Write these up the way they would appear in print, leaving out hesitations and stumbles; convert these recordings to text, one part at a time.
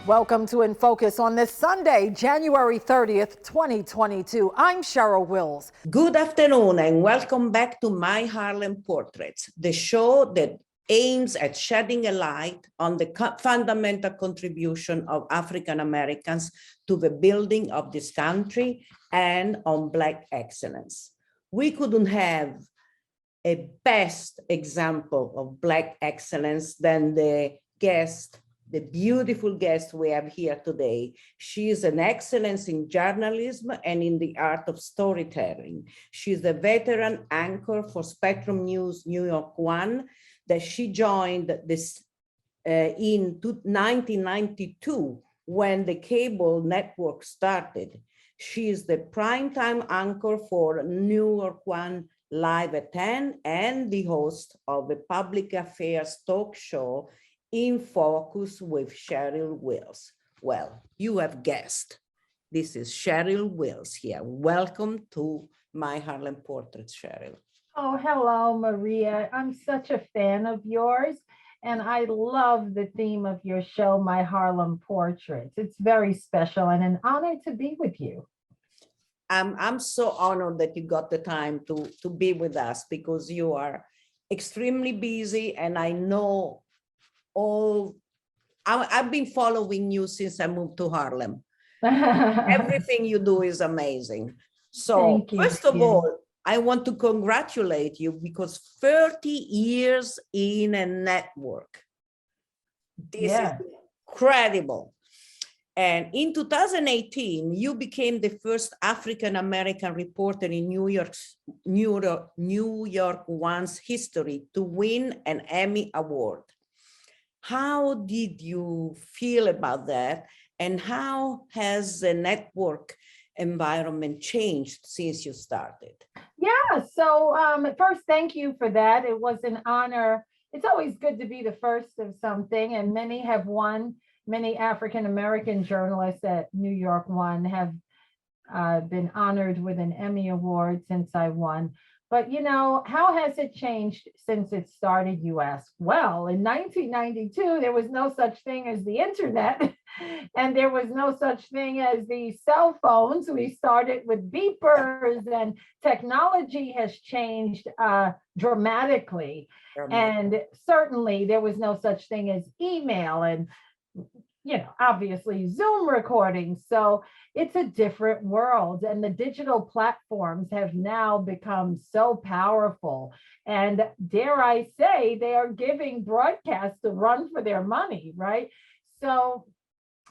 Welcome to In Focus on this Sunday, January 30th, 2022. I'm Cheryl Wills. Good afternoon and welcome back to My Harlem Portraits, the show that aims at shedding a light on the fundamental contribution of African Americans to the building of this country and on Black excellence. We couldn't have a best example of Black excellence than the beautiful guest we have here today. She is an excellence in journalism and in the art of storytelling. She's a veteran anchor for Spectrum News NY1 that she joined this in 1992 when the cable network started. She is the primetime anchor for NY1 LIVA 10 and the host of a public affairs talk show In Focus with Cheryl Wills. Well, you have guessed. This is Cheryl Wills here. Welcome to My Harlem Portraits, Cheryl. Oh, hello, Maria. I'm such a fan of yours, and I love the theme of your show, My Harlem Portraits. It's very special and an honor to be with you. I'm so honored that you got the time to be with us because you are extremely busy, and I know I've been following you since I moved to Harlem. Everything you do is amazing. So first of all, I want to congratulate you because 30 years in a network. This is incredible. And in 2018, you became the first African-American reporter in New York One's history to win an Emmy Award. How did you feel about that? And how has the network environment changed since you started? Yeah, so first, thank you for that. It was an honor. It's always good to be the first of something, and many have won. Many African-American journalists at New York One have been honored with an Emmy Award since I won. But, you know, how has it changed since it started, you ask? Well, in 1992, there was no such thing as the internet, and there was no such thing as the cell phones. We started with beepers, and technology has changed dramatically. And certainly there was no such thing as email and, you know, obviously Zoom recordings. So it's a different world, and the digital platforms have now become so powerful. And dare I say, they are giving broadcasts a run for their money, right? So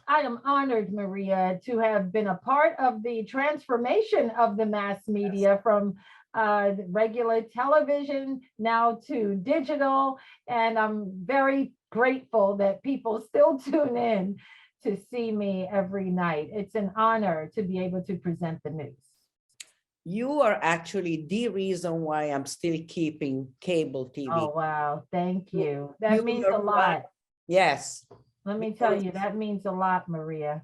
I am honored, Maria, to have been a part of the transformation of the mass media from regular television now to digital. And I'm very grateful that people still tune in to see me every night. It's an honor to be able to present the news. You are actually the reason why I'm still keeping cable TV. Oh, wow. Thank you. That means a lot. Yes. Let me tell you, that means a lot, Maria.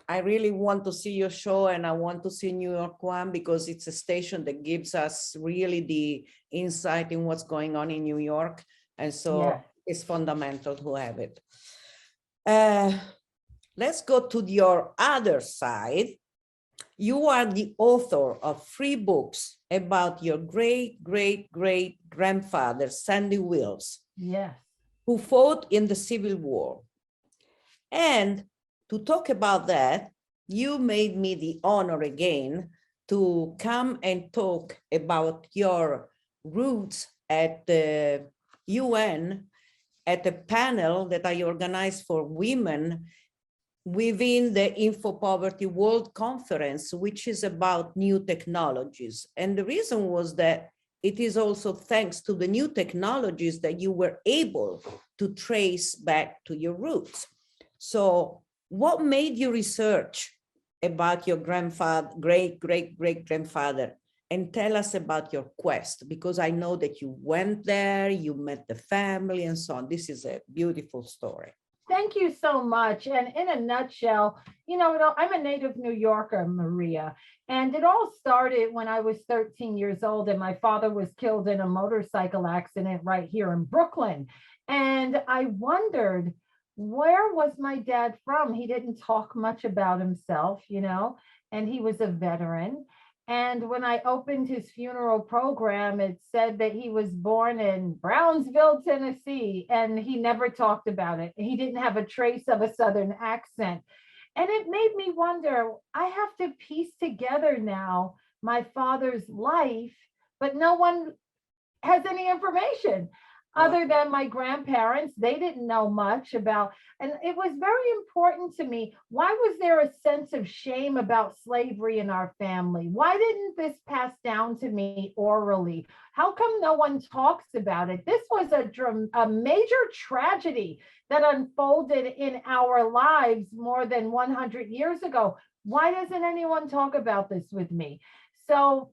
I really want to see your show, and I want to see New York One because it's a station that gives us really the insight in what's going on in New York. And so it's fundamental to have it. Let's go to your other side. You are the author of 3 books about your great-great-great-grandfather, Sandy Wills, who fought in the Civil War. And to talk about that, you made me the honor again to come and talk about your roots at the UN at a panel that I organized for women within the Info Poverty World Conference, which is about new technologies. And the reason was that it is also thanks to the new technologies that you were able to trace back to your roots. So what made you research about your grandfather, great-great-great-grandfather, and tell us about your quest? Because I know that you went there, you met the family and so on. This is a beautiful story. Thank you so much. And in a nutshell, you know, I'm a native New Yorker, Maria, and it all started when I was 13 years old and my father was killed in a motorcycle accident right here in Brooklyn. And I wondered, where was my dad from? He didn't talk much about himself, and he was a veteran. And when I opened his funeral program, it said that he was born in Brownsville, Tennessee, and he never talked about it. He didn't have a trace of a Southern accent. And it made me wonder, I have to piece together now my father's life, but no one has any information other than my grandparents. They didn't know much about, and it was very important to me. Why was there a sense of shame about slavery in our family? Why didn't this pass down to me orally? How come no one talks about it? This was a major tragedy that unfolded in our lives more than 100 years ago. Why doesn't anyone talk about this with me? So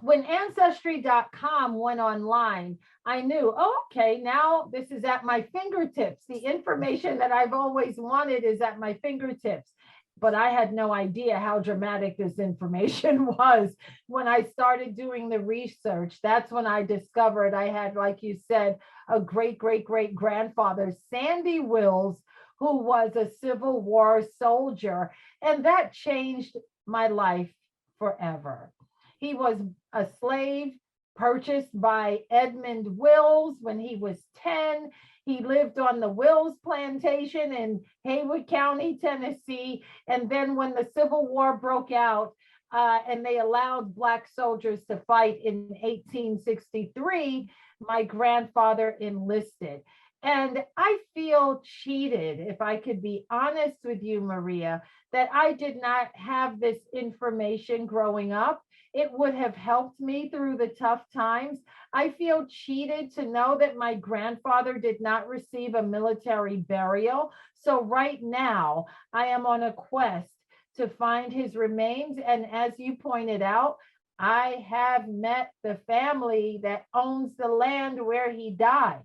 when Ancestry.com went online, I knew, oh, okay, now this is at my fingertips. The information that I've always wanted is at my fingertips. But I had no idea how dramatic this information was. When I started doing the research, that's when I discovered I had, like you said, a great grandfather, Sandy Wills, who was a Civil War soldier. And that changed my life forever. He was a slave purchased by Edmund Wills when he was 10. He lived on the Wills plantation in Haywood County, Tennessee. And then when the Civil War broke out and they allowed Black soldiers to fight in 1863, my grandfather enlisted. And I feel cheated, if I could be honest with you, Maria, that I did not have this information growing up. It would have helped me through the tough times. I feel cheated to know that my grandfather did not receive a military burial. So right now, I am on a quest to find his remains. And as you pointed out, I have met the family that owns the land where he died.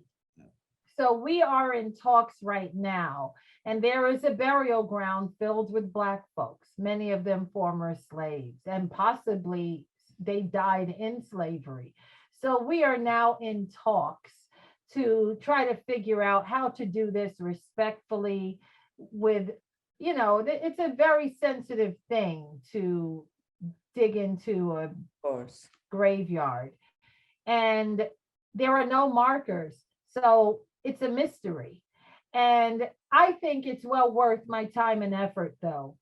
So we are in talks right now, and there is a burial ground filled with Black folks, many of them former slaves, and possibly they died in slavery. So we are now in talks to try to figure out how to do this respectfully with, it's a very sensitive thing to dig into a graveyard. And there are no markers. So it's a mystery. And I think it's well worth my time and effort, though,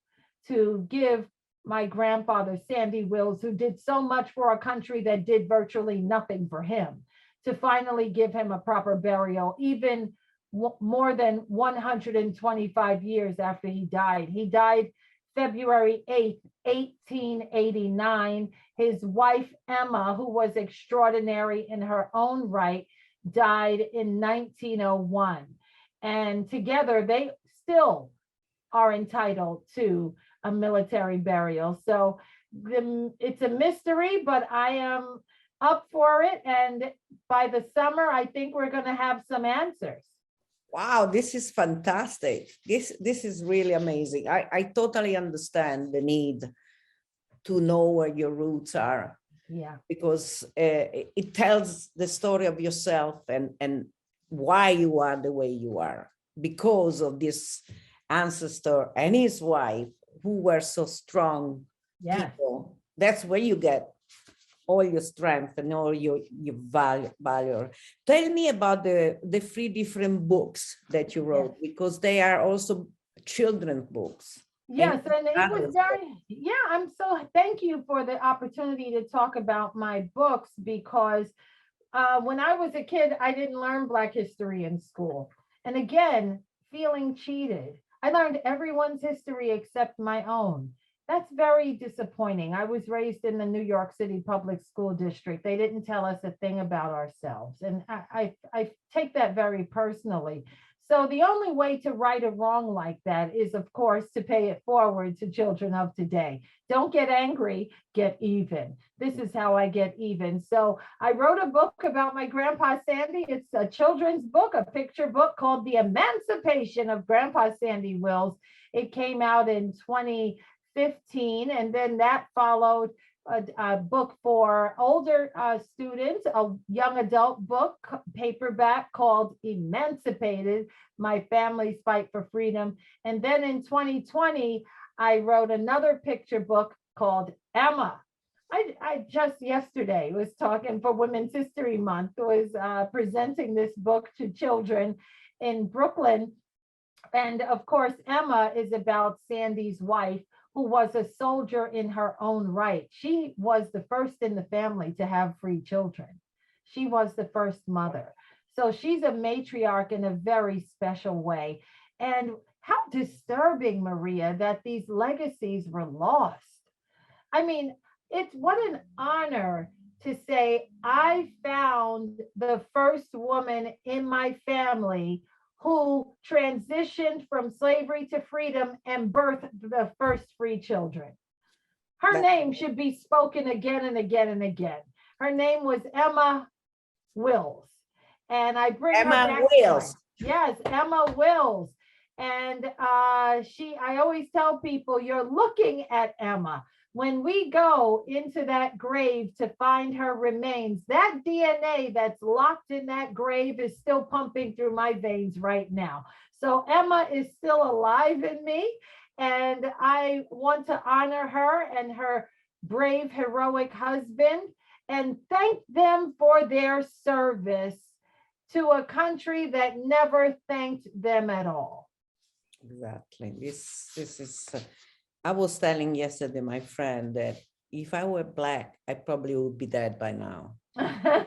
to give my grandfather, Sandy Wills, who did so much for a country that did virtually nothing for him, to finally give him a proper burial, even more than 125 years after he died. He died February 8th, 1889. His wife, Emma, who was extraordinary in her own right, died in 1901. And together they still are entitled to a military burial. So it's a mystery, but I am up for it. And by the summer, I think we're going to have some answers. Wow, this is fantastic. This is really amazing. I totally understand the need to know where your roots are. Yeah, because it tells the story of yourself and why you are the way you are, because of this ancestor and his wife who were so strong people. That's where you get all your strength and all your value. Tell me about the 3 different books that you wrote, because they are also children's books. Yes, and it was I'm so thank you for the opportunity to talk about my books, because when I was a kid, I didn't learn Black history in school. And again, feeling cheated. I learned everyone's history except my own. That's very disappointing. I was raised in the New York City Public School District. They didn't tell us a thing about ourselves. And I take that very personally. So the only way to right a wrong like that is, of course, to pay it forward to children of today. Don't get angry, get even. This is how I get even. So I wrote a book about my grandpa Sandy. It's a children's book, a picture book called The Emancipation of Grandpa Sandy Wills. It came out in 2015, and then that followed a book for older students, a young adult book, paperback called Emancipated, My Family's Fight for Freedom. And then in 2020, I wrote another picture book called Emma. I just yesterday was talking for Women's History Month, was presenting this book to children in Brooklyn. And of course, Emma is about Sandy's wife, who was a soldier in her own right. She was the first in the family to have free children. She was the first mother. So she's a matriarch in a very special way. And how disturbing, Maria, that these legacies were lost. I mean, it's what an honor to say, I found the first woman in my family who transitioned from slavery to freedom and birthed the first free children. Her name should be spoken again and again and again. Her name was Emma Wills. And I bring her back. Emma Wills. Yes, Emma Wills. And I always tell people, you're looking at Emma. When we go into that grave to find her remains, that DNA that's locked in that grave is still pumping through my veins right now. So Emma is still alive in me, and I want to honor her and her brave, heroic husband and thank them for their service to a country that never thanked them at all. Exactly. This is, I was telling yesterday my friend that if I were Black, I probably would be dead by now. I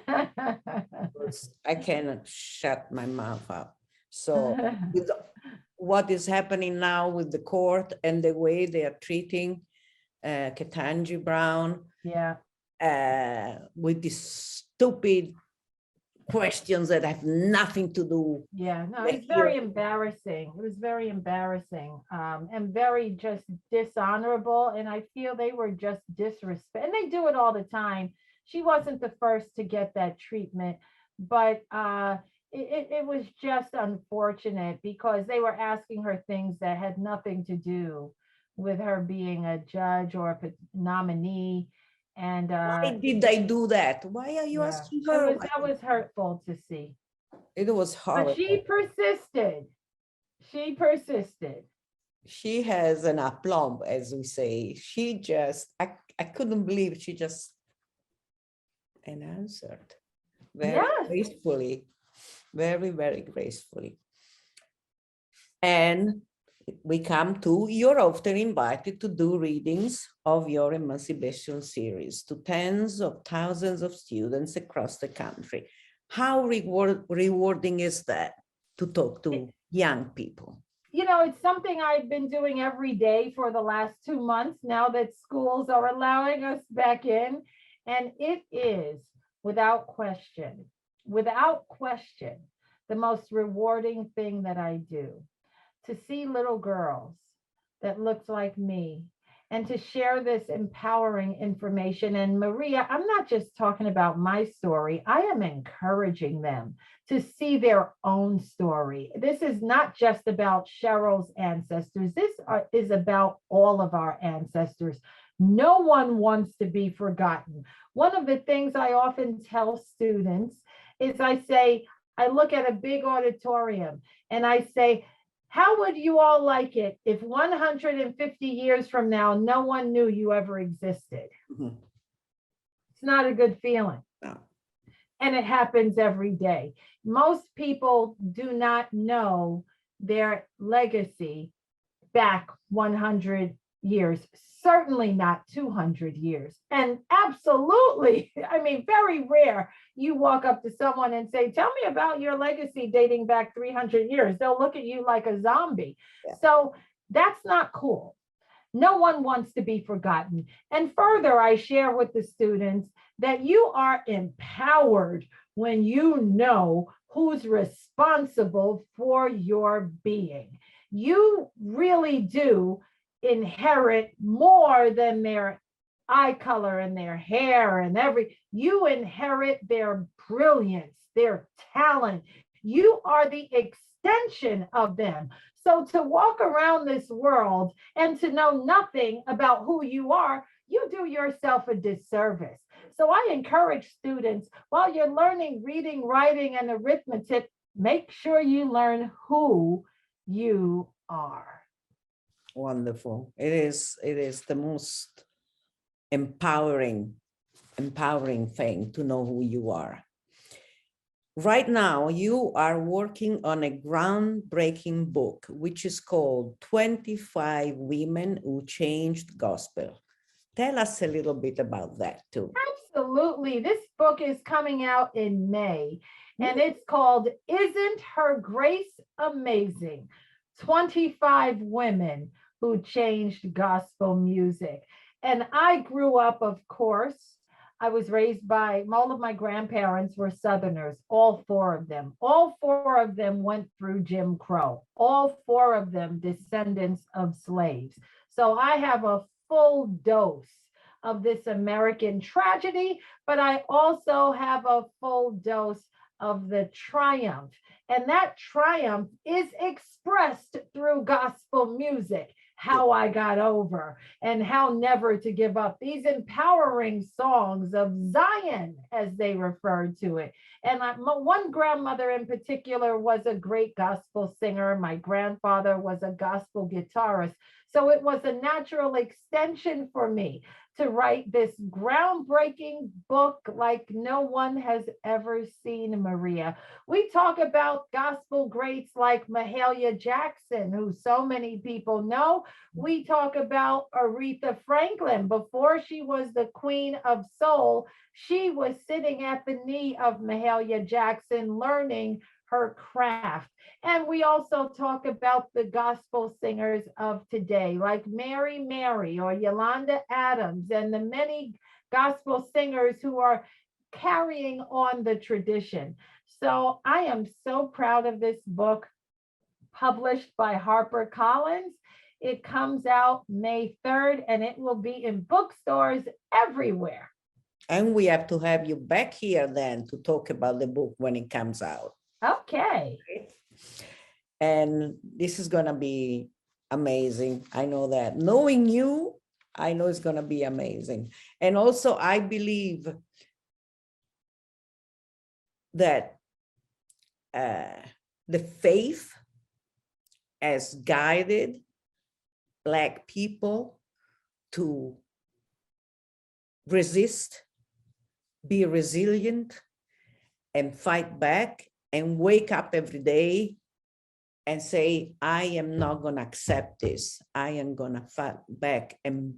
cannot shut my mouth up. So with what is happening now with the court and the way they are treating Ketanji Brown, yeah, with these stupid questions that have nothing to do. Yeah, no, it's very embarrassing. It was very embarrassing and very just dishonorable. And I feel they were just disrespect. And they do it all the time. She wasn't the first to get that treatment, but it was just unfortunate because they were asking her things that had nothing to do with her being a judge or a nominee. And why did they do that? Why are you asking her? That was hurtful to see. It was horrible. But she persisted. She persisted. She has an aplomb, as we say. She just, I couldn't believe she just answered very gracefully, very, very gracefully. And we come to, you're often invited to do readings of your emancipation series to tens of thousands of students across the country. How rewarding is that to talk to young people? You know, it's something I've been doing every day for the last 2 months now that schools are allowing us back in. And it is without question, the most rewarding thing that I do. To see little girls that looked like me and to share this empowering information. And Maria, I'm not just talking about my story. I am encouraging them to see their own story. This is not just about Cheryl's ancestors. This is about all of our ancestors. No one wants to be forgotten. One of the things I often tell students is I look at a big auditorium and I say, how would you all like it if 150 years from now, no one knew you ever existed? Mm-hmm. It's not a good feeling. No. And it happens every day. Most people do not know their legacy back 100 years, certainly not 200 years. And absolutely, I mean, very rare you walk up to someone and say, tell me about your legacy dating back 300 years. They'll look at you like a zombie. Yeah. So that's not cool. No one wants to be forgotten. And further, I share with the students that you are empowered when you know who's responsible for your being. You really do inherit more than their eye color and their hair and you inherit their brilliance, their talent. You are the extension of them. So to walk around this world and to know nothing about who you are, you do yourself a disservice. So I encourage students, while you're learning reading, writing, and arithmetic, make sure you learn who you are. Wonderful. It is the most empowering thing to know who you are. Right now, you are working on a groundbreaking book, which is called 25 Women Who Changed Gospel. Tell us a little bit about that too. Absolutely. This book is coming out in May, and it's called Isn't Her Grace Amazing? 25 Women Who Changed Gospel Music. And I grew up, of course, I was raised by, all of my grandparents were Southerners, all four of them. All four of them went through Jim Crow. All four of them descendants of slaves. So I have a full dose of this American tragedy, but I also have a full dose of the triumph. And that triumph is expressed through gospel music, how I got over and how never to give up. These empowering songs of Zion, as they referred to it. And one grandmother in particular was a great gospel singer. My grandfather was a gospel guitarist. So it was a natural extension for me to write this groundbreaking book like no one has ever seen, Maria. We talk about gospel greats like Mahalia Jackson, who so many people know. We talk about Aretha Franklin. Before she was the queen of soul, she was sitting at the knee of Mahalia Jackson, learning her craft. And we also talk about the gospel singers of today, like Mary or Yolanda Adams, and the many gospel singers who are carrying on the tradition. So I am so proud of this book, published by HarperCollins. It comes out May 3rd, and it will be in bookstores everywhere. And we have to have you back here then to talk about the book when it comes out. Okay. And this is going to be amazing. I know that. Knowing you, I know it's going to be amazing. And also, I believe that the faith has guided Black people to resist, be resilient, and fight back, and wake up every day and say, I am not going to accept this. I am going to fight back and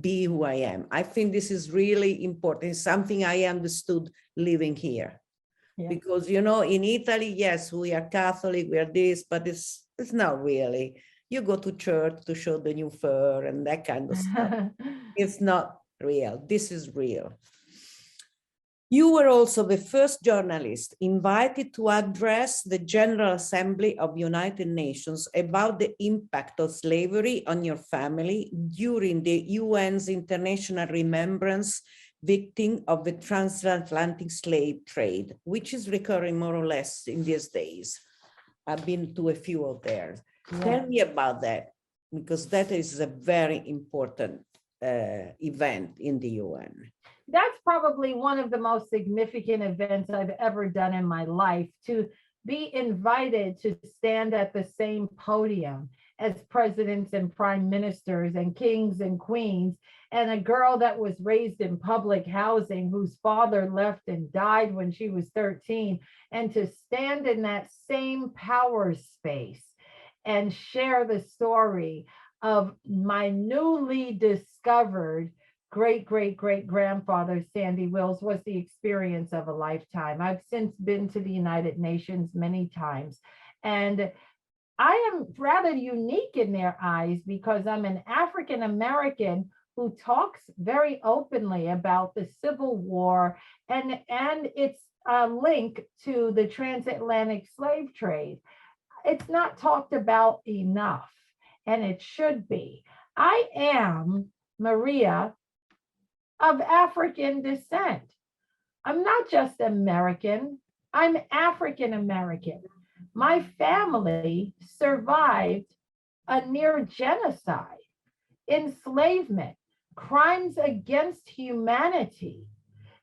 be who I am. I think this is really important. It's something I understood living here. Yeah. Because, you know, in Italy, yes, we are Catholic, we are this, but it's not really. You go to church to show the new fur and that kind of stuff. It's not real. This is real. You were also the first journalist invited to address the General Assembly of United Nations about the impact of slavery on your family during the UN's International Remembrance Victim of the Transatlantic Slave Trade, which is recurring more or less in these days. I've been to a few of theirs. Yeah. Tell me about that, because that is a very important event in the UN. That's probably one of the most significant events I've ever done in my life, to be invited to stand at the same podium as presidents and prime ministers and kings and queens, and a girl that was raised in public housing whose father left and died when she was 13, and to stand in that same power space and share the story of my newly discovered great-great-great-grandfather, Sandy Wills, was the experience of a lifetime. I've since been to the United Nations many times, and I am rather unique in their eyes because I'm an African American who talks very openly about the Civil War and its link to the transatlantic slave trade. It's not talked about enough, and it should be. I am, Maria, of African descent. I'm not just American, I'm African American. My family survived a near genocide, enslavement, crimes against humanity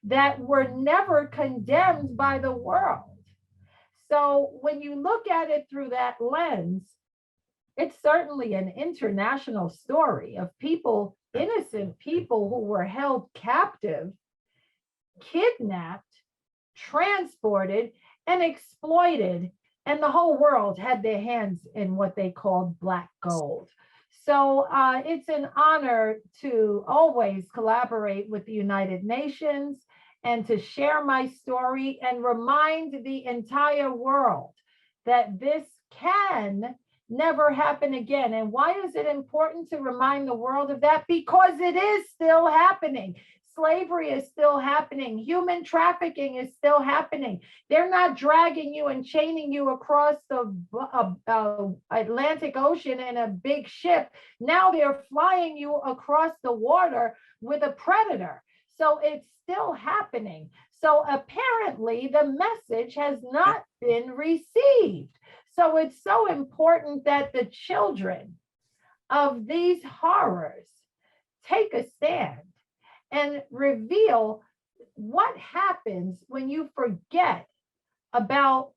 that were never condemned by the world. So when you look at it through that lens, it's certainly an international story of people, innocent people who were held captive, kidnapped, transported, and exploited. And the whole world had their hands in what they called black gold. So it's an honor to always collaborate with the United Nations and to share my story and remind the entire world that this can never happen again. And why is it important to remind the world of that? Because it is still happening. Slavery is still happening. Human trafficking is still happening. They're not dragging you and chaining you across the Atlantic Ocean in a big ship. Now they're flying you across the water with a predator. So it's still happening. So apparently the message has not been received. So it's so important that the children of these horrors take a stand and reveal what happens when you forget about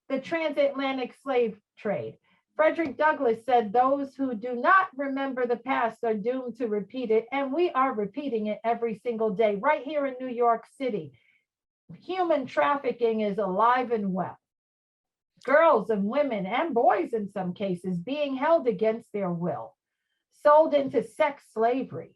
the transatlantic slave trade. Frederick Douglass said, those who do not remember the past are doomed to repeat it. And we are repeating it every single day. Right here in New York City, human trafficking is alive and well. Girls and women and boys in some cases being held against their will, sold into sex slavery.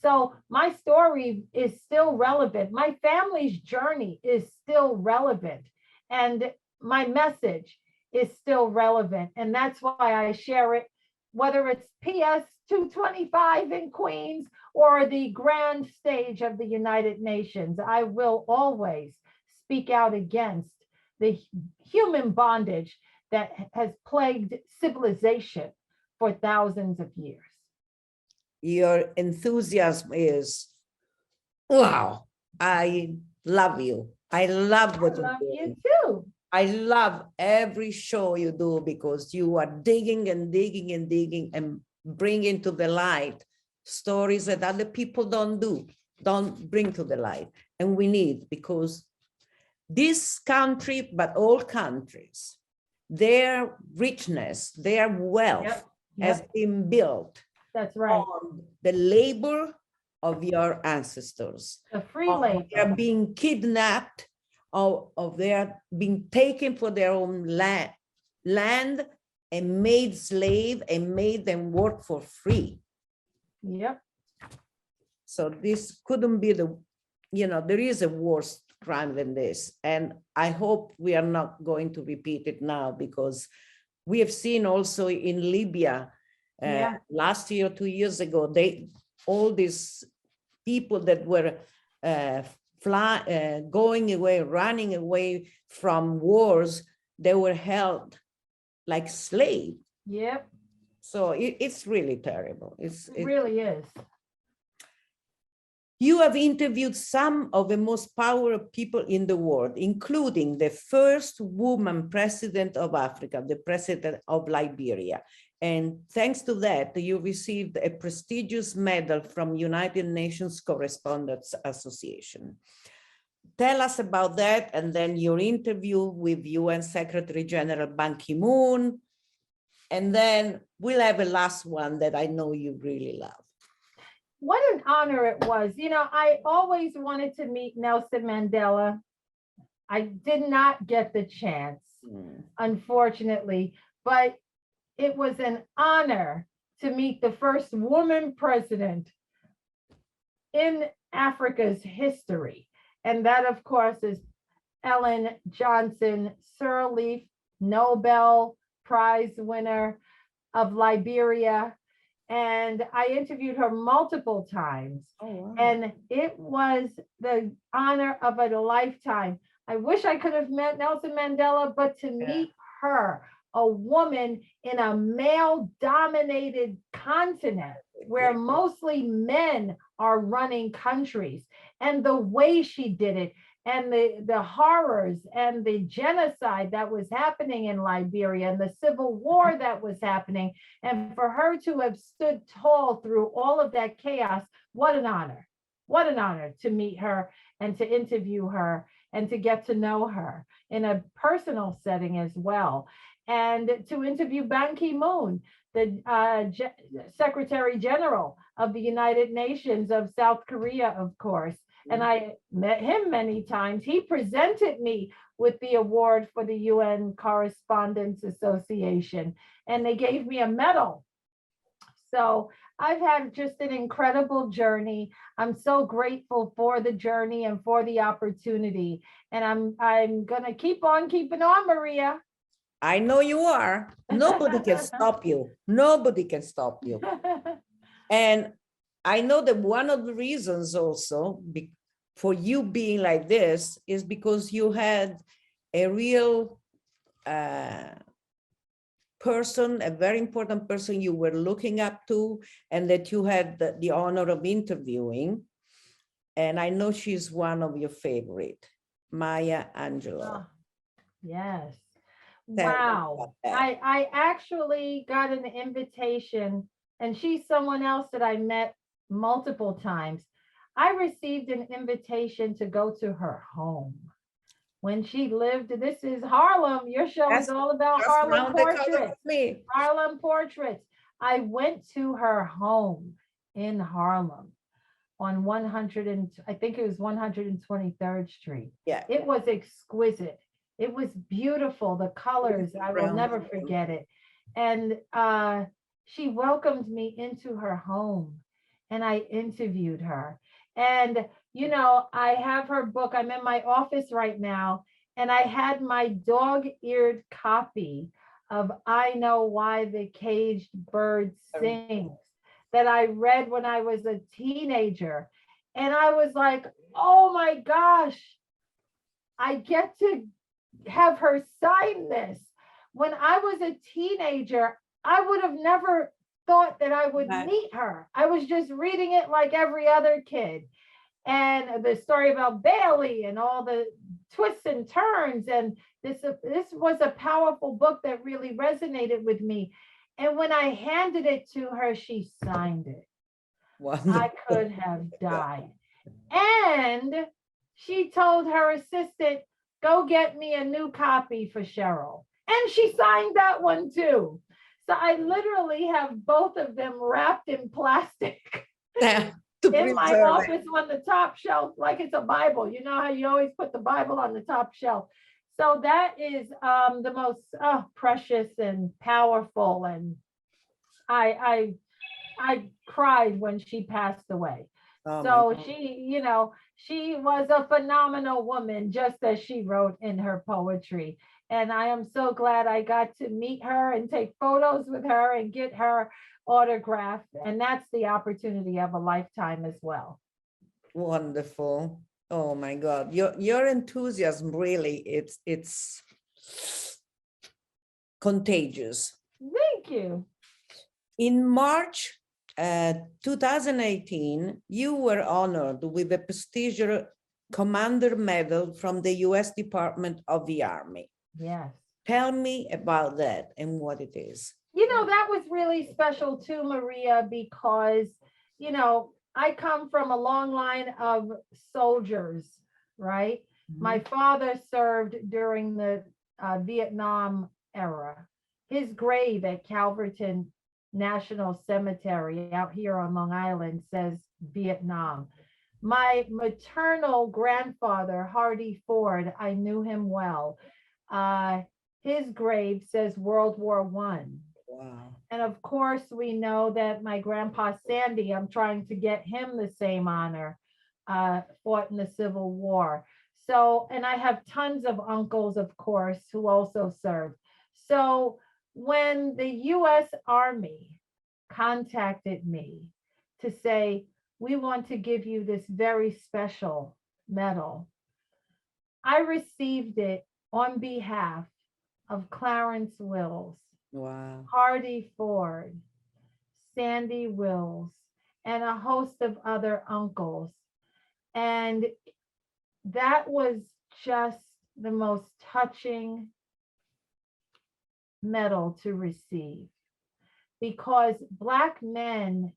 So my story is still relevant. My family's journey is still relevant. And my message is still relevant. And that's why I share it, whether it's PS 225 in Queens or the grand stage of the United Nations. I will always speak out against the human bondage that has plagued civilization for thousands of years. Your enthusiasm is, wow, I love you. I love what I love you're doing. you too. I love every show you do because you are digging and digging and digging and bringing to the light stories that other people don't bring to the light. And we need, because this country, but all countries, their richness, their wealth has been built That's right. on the labor of your ancestors. The free labor. They are being kidnapped, of they are being taken for their own land and made slave and made them work for free. Yep. So this couldn't be there is a worse crime than this. And I hope we are not going to repeat it now, because we have seen also in Libya, last year, 2 years ago, all these people that were going away, running away from wars, they were held like slaves. Yep. So it's really terrible. It really is. You have interviewed some of the most powerful people in the world, including the first woman president of Africa, the president of Liberia. And thanks to that, you received a prestigious medal from United Nations Correspondents Association. Tell us about that, and then your interview with UN Secretary General Ban Ki-moon. And then we'll have a last one that I know you really love. What an honor it was. I always wanted to meet Nelson Mandela. I did not get the chance, unfortunately, but it was an honor to meet the first woman president in Africa's history. And that, of course, is Ellen Johnson Sirleaf, Nobel Prize winner of Liberia. And I interviewed her multiple times. Oh, wow. And it was the honor of a lifetime. I wish I could have met Nelson Mandela, but to meet her, a woman in a male-dominated continent where mostly men are running countries, and the way she did it, and the horrors and the genocide that was happening in Liberia and the civil war that was happening. And for her to have stood tall through all of that chaos, what an honor. What an honor to meet her and to interview her and to get to know her in a personal setting as well. And to interview Ban Ki-moon, the Secretary General of the United Nations of South Korea, of course. And I met him many times. He presented me with the award for the UN Correspondents Association, and they gave me a medal. So I've had just an incredible journey. I'm so grateful for the journey and for the opportunity. And I'm gonna keep on keeping on, Maria. I know you are. Nobody can stop you. Nobody can stop you. And I know that one of the reasons also for you being like this is because you had a real person, a very important person you were looking up to, and that you had the honor of interviewing. And I know she's one of your favorite, Maya Angelou. Oh, yes. Tell me Wow. about that. I actually got an invitation, and she's someone else that I met multiple times. I received an invitation to go to her home when she lived. This is Harlem. Your show is all about Harlem portraits. Harlem portraits. I went to her home in Harlem on 100 and I think it was 123rd Street. Yeah. It was exquisite. It was beautiful. The colors, I will never forget it. And she welcomed me into her home, and I interviewed her. And, you know, I have her book. I'm in my office right now, and I had my dog-eared copy of I Know Why the Caged Bird Sings that I read when I was a teenager. And I was like, oh my gosh, I get to have her sign this. When I was a teenager, I would have never thought that I would meet her. I was just reading it like every other kid. And the story about Bailey and all the twists and turns. And this was a powerful book that really resonated with me. And when I handed it to her, she signed it. Wonderful. I could have died. And she told her assistant, go get me a new copy for Cheryl. And she signed that one too. So I literally have both of them wrapped in plastic in my office on the top shelf, like it's a Bible. You know how you always put the Bible on the top shelf. So that is the most precious and powerful. And I cried when she passed away. Oh, so she, you know, she was a phenomenal woman, just as she wrote in her poetry. And I am so glad I got to meet her and take photos with her and get her autograph. And that's the opportunity of a lifetime as well. Wonderful. Oh my God. Your enthusiasm really, it's contagious. Thank you. In March 2018, you were honored with the prestigious Commander Medal from the U.S. Department of the Army. Yes. Tell me about that and what it is. You know, that was really special too, Maria, because, you know, I come from a long line of soldiers, right? Mm-hmm. My father served during the Vietnam era. His grave at Calverton National Cemetery out here on Long Island says Vietnam. My maternal grandfather, Hardy Ford, I knew him well. His grave says World War I. Wow. And of course, we know that my grandpa Sandy, I'm trying to get him the same honor, fought in the Civil War. So, and I have tons of uncles, of course, who also served. So when the U.S. Army contacted me to say, we want to give you this very special medal, I received it on behalf of Clarence Wills, wow, Hardy Ford, Sandy Wills, and a host of other uncles. And that was just the most touching medal to receive, because Black men,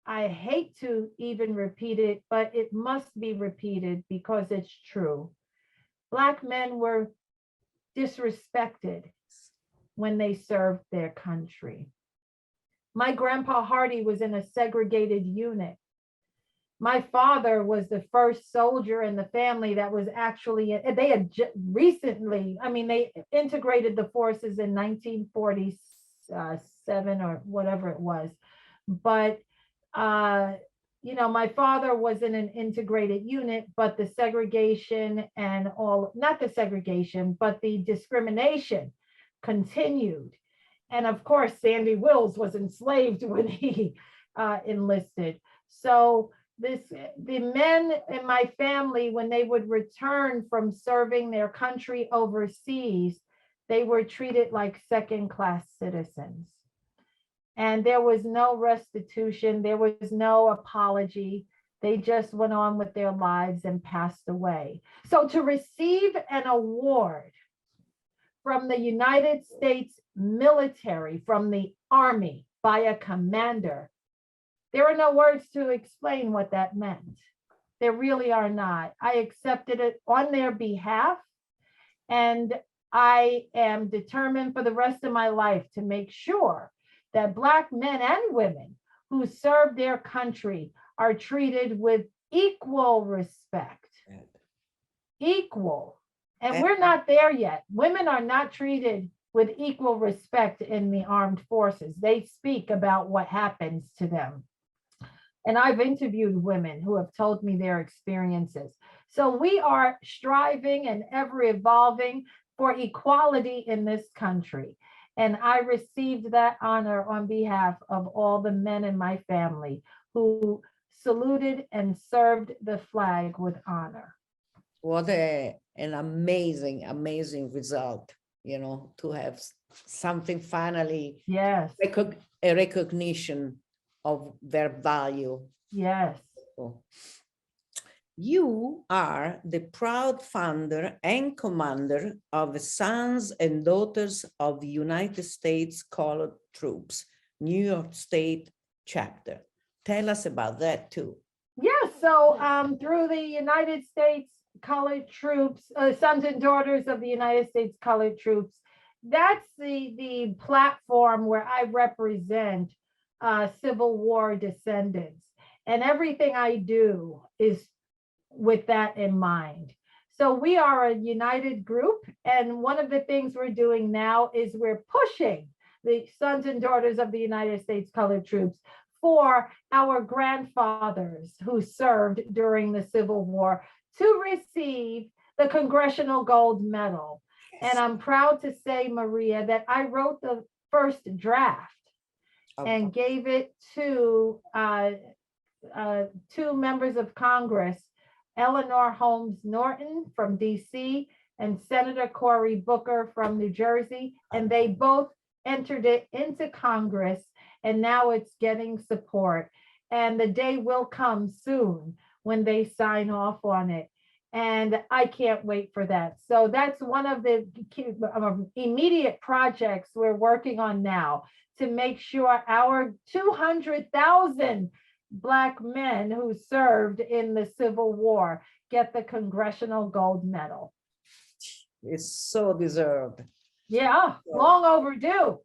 I hate to even repeat it, but it must be repeated because it's true. Black men were disrespected when they served their country. My grandpa Hardy was in a segregated unit. My father was the first soldier in the family that was actually, they had recently, I mean, they integrated the forces in 1947 or whatever it was. But, you know, my father was in an integrated unit, but the segregation and all, not the segregation, but the discrimination continued. And of course, Sandy Wills was enslaved when he enlisted. So the men in my family, when they would return from serving their country overseas, they were treated like second-class citizens. And there was no restitution, there was no apology. They just went on with their lives and passed away. So to receive an award from the United States military, from the Army, by a commander, there are no words to explain what that meant. There really are not. I accepted it on their behalf, and I am determined for the rest of my life to make sure that Black men and women who serve their country are treated with equal respect. Equal. And we're not there yet. Women are not treated with equal respect in the armed forces. They speak about what happens to them. And I've interviewed women who have told me their experiences. So we are striving and ever evolving for equality in this country. And I received that honor on behalf of all the men in my family who saluted and served the flag with honor. What an amazing, amazing result, you know, to have something finally, yes, a recognition of their value. Yes. You are the proud founder and commander of the Sons and Daughters of the United States Colored Troops, New York State chapter. Tell us about that too. Yeah, so through the United States Colored Troops, Sons and Daughters of the United States Colored Troops, that's the platform where I represent Civil War descendants. And everything I do is with that in mind. So we are a united group. And one of the things we're doing now is we're pushing the Sons and Daughters of the United States Colored Troops for our grandfathers who served during the Civil War to receive the Congressional Gold Medal. And I'm proud to say, Maria, that I wrote the first draft and gave it to two members of Congress, Eleanor Holmes Norton from DC and Senator Cory Booker from New Jersey, and they both entered it into Congress, and now it's getting support. And the day will come soon when they sign off on it. And I can't wait for that. So that's one of the immediate projects we're working on now, to make sure our 200,000 Black men who served in the Civil War get the Congressional Gold Medal. It's so deserved. Yeah, long overdue.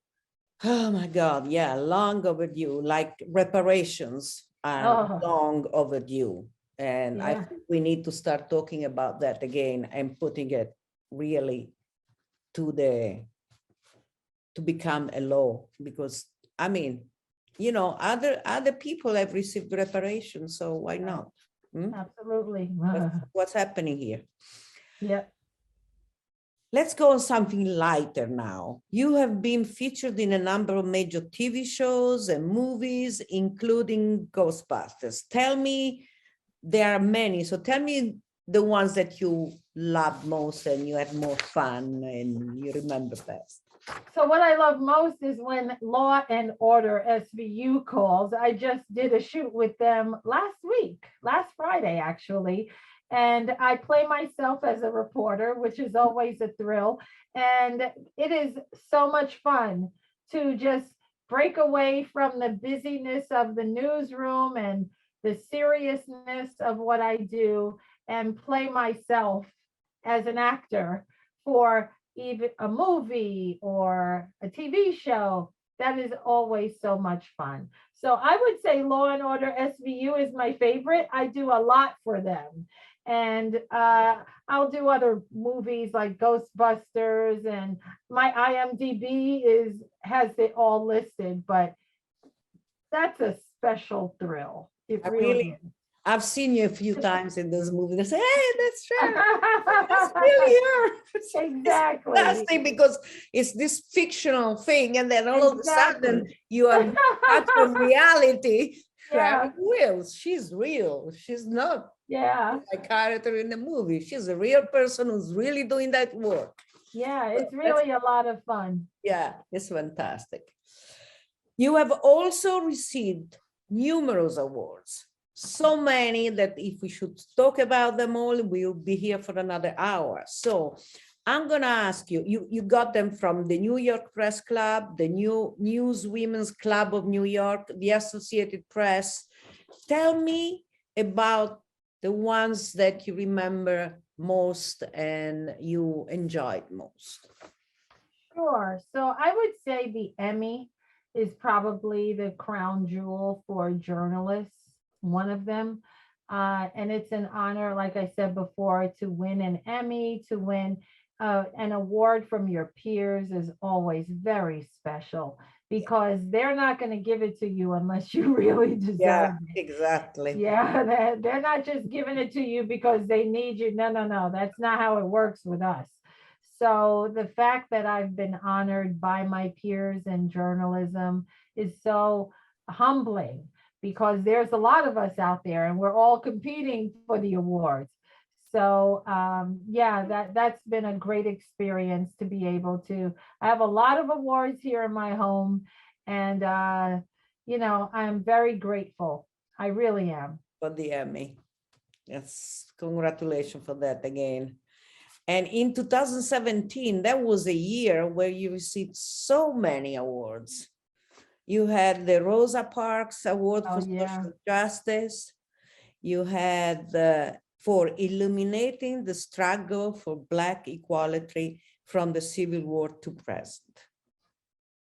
Oh my God, yeah, long overdue, like reparations are long overdue. And I think we need to start talking about that again and putting it really to become a law, because I mean, you know, other people have received reparations, so why not? Absolutely. What's happening here? Yeah. Let's go on something lighter now. You have been featured in a number of major TV shows and movies, including Ghostbusters. Tell me, there are many, so tell me the ones that you loved most and you had more fun and you remember best. So what I love most is when Law and Order SVU calls. I just did a shoot with them last Friday, actually. And I play myself as a reporter, which is always a thrill. And it is so much fun to just break away from the busyness of the newsroom and the seriousness of what I do and play myself as an actor for even a movie or a TV show. That is always so much fun. So I would say Law and Order SVU is my favorite. I do a lot for them. And I'll do other movies like Ghostbusters, and my IMDb has it all listed, but that's a special thrill. It really is. I've seen you a few times in those movies. They say, hey, that's Cheryl. That's really her. Exactly. It's fantastic because it's this fictional thing, and then all of a sudden you are out from reality. Yeah. Cheryl Wills, she's real. She's not a character in the movie. She's a real person who's really doing that work. Yeah, it's really a lot of fun. Yeah, it's fantastic. You have also received numerous awards. So many that if we should talk about them all, we'll be here for another hour. So I'm going to ask you, you got them from the New York Press Club, the News Women's Club of New York, the Associated Press. Tell me about the ones that you remember most and you enjoyed most. Sure. So I would say the Emmy is probably the crown jewel for journalists, one of them. And it's an honor, like I said before, to win an Emmy, to win an award from your peers is always very special, because they're not going to give it to you unless you really deserve it. Exactly. Yeah, they're not just giving it to you because they need you. No, that's not how it works with us. So the fact that I've been honored by my peers in journalism is so humbling, because there's a lot of us out there and we're all competing for the awards. So that's been a great experience to be able to. I have a lot of awards here in my home, and I'm very grateful. I really am. For the Emmy. Yes, congratulations for that again. And in 2017, that was a year where you received so many awards. You had the Rosa Parks Award for Social Justice. You had for illuminating the struggle for Black equality from the Civil War to present.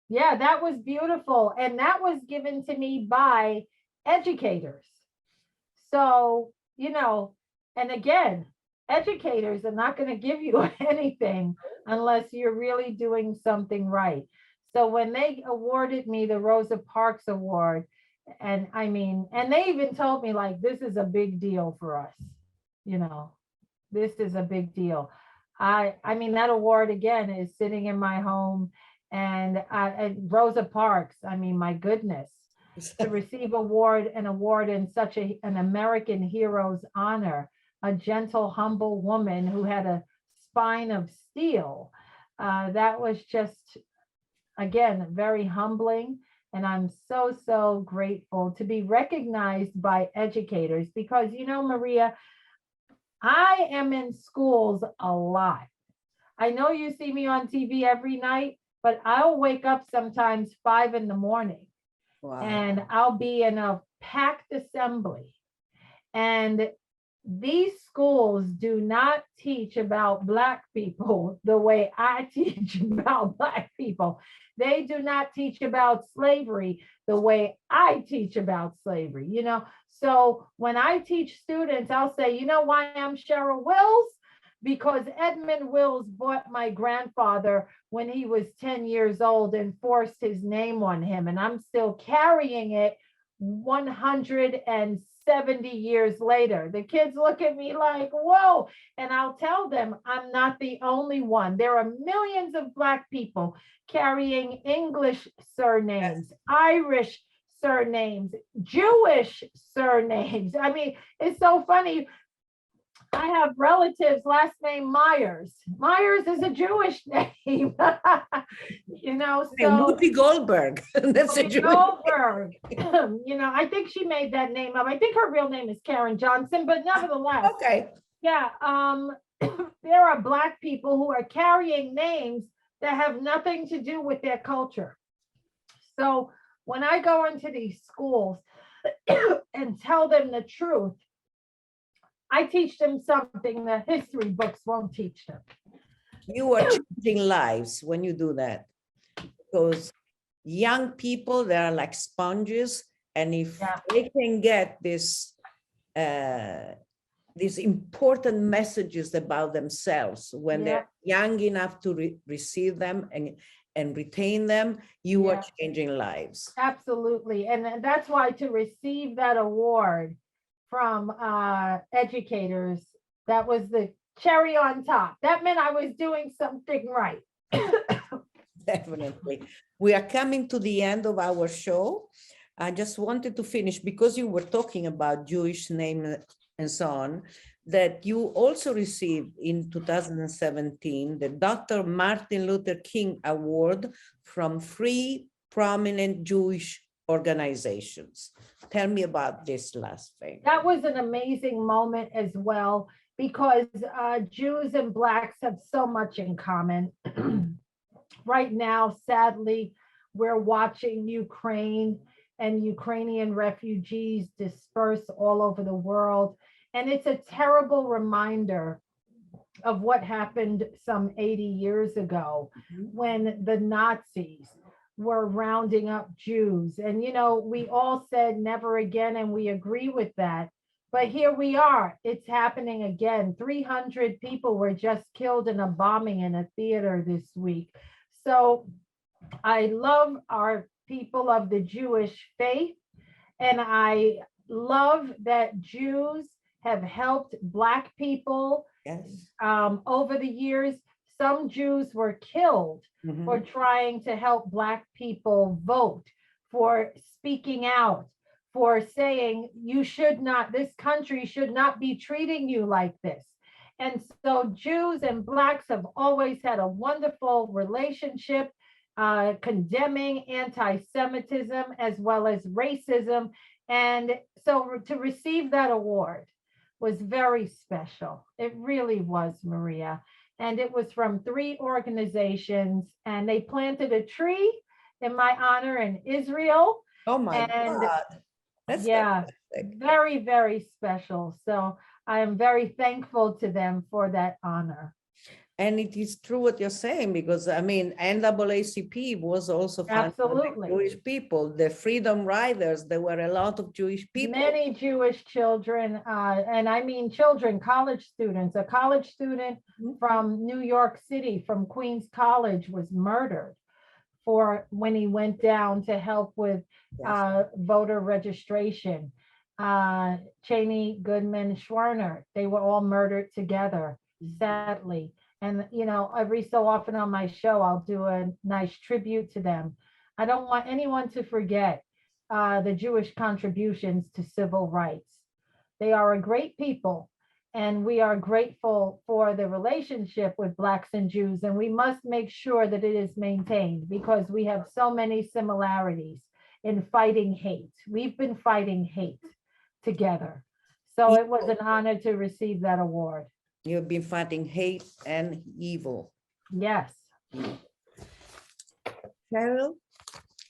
Yeah, that was beautiful. And that was given to me by educators. So, and again, educators are not going to give you anything unless you're really doing something right. So when they awarded me the Rosa Parks Award, and they even told me, like, this is a big deal for us. This is a big deal. That award again is sitting in my home, and Rosa Parks, my goodness, to receive an award in such an American hero's honor, a gentle, humble woman who had a spine of steel. That was just, again, very humbling. And I'm so, so grateful to be recognized by educators, because, Maria, I am in schools a lot. I know you see me on TV every night, but I'll wake up sometimes 5 a.m. Wow. And I'll be in a packed assembly. And these schools do not teach about Black people the way I teach about Black people. They do not teach about slavery the way I teach about slavery, So when I teach students, I'll say, you know why I'm Cheryl Wills? Because Edmund Wills bought my grandfather when he was 10 years old and forced his name on him. And I'm still carrying it 170 years later. The kids look at me like, whoa. And I'll tell them I'm not the only one. There are millions of Black people carrying English surnames, Irish surnames, Jewish surnames. It's so funny. I have relatives, last name Myers. Myers is a Jewish name, Whoopi Goldberg. That's a Jewish Goldberg. I think she made that name up. I think her real name is Karen Johnson, but nevertheless. Okay. Yeah, there are Black people who are carrying names that have nothing to do with their culture. So when I go into these schools and tell them the truth, I teach them something the history books won't teach them. You are changing lives when you do that, because young people, they are like sponges, and if Yeah. they can get these important messages about themselves when they're young enough to receive them and retain them, you are changing lives. Absolutely. And that's why to receive that award from educators, that was the cherry on top. That meant I was doing something right. Definitely. We are coming to the end of our show. I just wanted to finish, because you were talking about Jewish name and so on, that you also received in 2017 the Dr. Martin Luther King Award from 3 prominent Jewish organizations. Tell me about this last thing. That was an amazing moment as well, because Jews and Blacks have so much in common. Right now, sadly, we're watching Ukraine and Ukrainian refugees disperse all over the world. And it's a terrible reminder of what happened some 80 years ago when the Nazis were rounding up Jews. And, you know, we all said never again, and we agree with that. But here we are, it's happening again. 300 people were just killed in a bombing in a theater this week. So I love our people of the Jewish faith, and I love that Jews have helped Black people. Yes. Over the years. Some Jews were killed for trying to help Black people vote, for speaking out, for saying you should not, this country should not be treating you like this. And so Jews and Blacks have always had a wonderful relationship, condemning anti-Semitism as well as racism. And so to receive that award was very special. It really was, Maria. And it was from 3 organizations, and they planted a tree in my honor in Israel. Oh my God. That's fantastic. Very, very special. So I am very thankful to them for that honor. And it is true what you're saying, because I mean, NAACP was also funded by Jewish people. The Freedom Riders, there were a lot of Jewish people. Many Jewish children, and I mean children, college students. A college student from New York City, from Queens College, was murdered for when he went down to help with voter registration. Cheney, Goodman, Schwerner, they were all murdered together, sadly. And, you know, every so often on my show, I'll do a nice tribute to them. I don't want anyone to forget the Jewish contributions to civil rights. They are a great people, and we are grateful for the relationship with Blacks and Jews, and we must make sure that it is maintained, because we have so many similarities in fighting hate. We've been fighting hate together. So it was an honor to receive that award. You've been fighting hate and evil. Yes. Cheryl,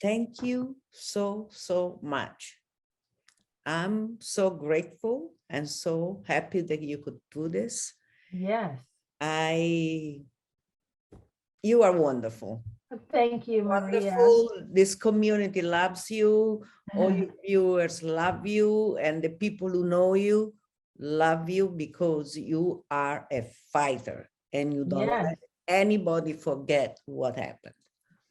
thank you so much. I'm so grateful and so happy that you could do this. Yes. You are wonderful. Thank you, Maria. Wonderful. This community loves you. All your viewers love you, and the people who know you love you, because you are a fighter and you don't let anybody forget what happened.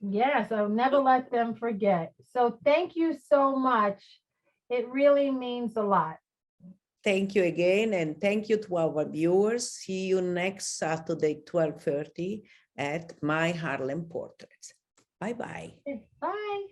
Yes, I'll never let them forget. So thank you so much. It really means a lot. Thank you again, and thank you to our viewers. See you next Saturday, 12:30 at My Harlem Portraits. Bye-bye. Bye.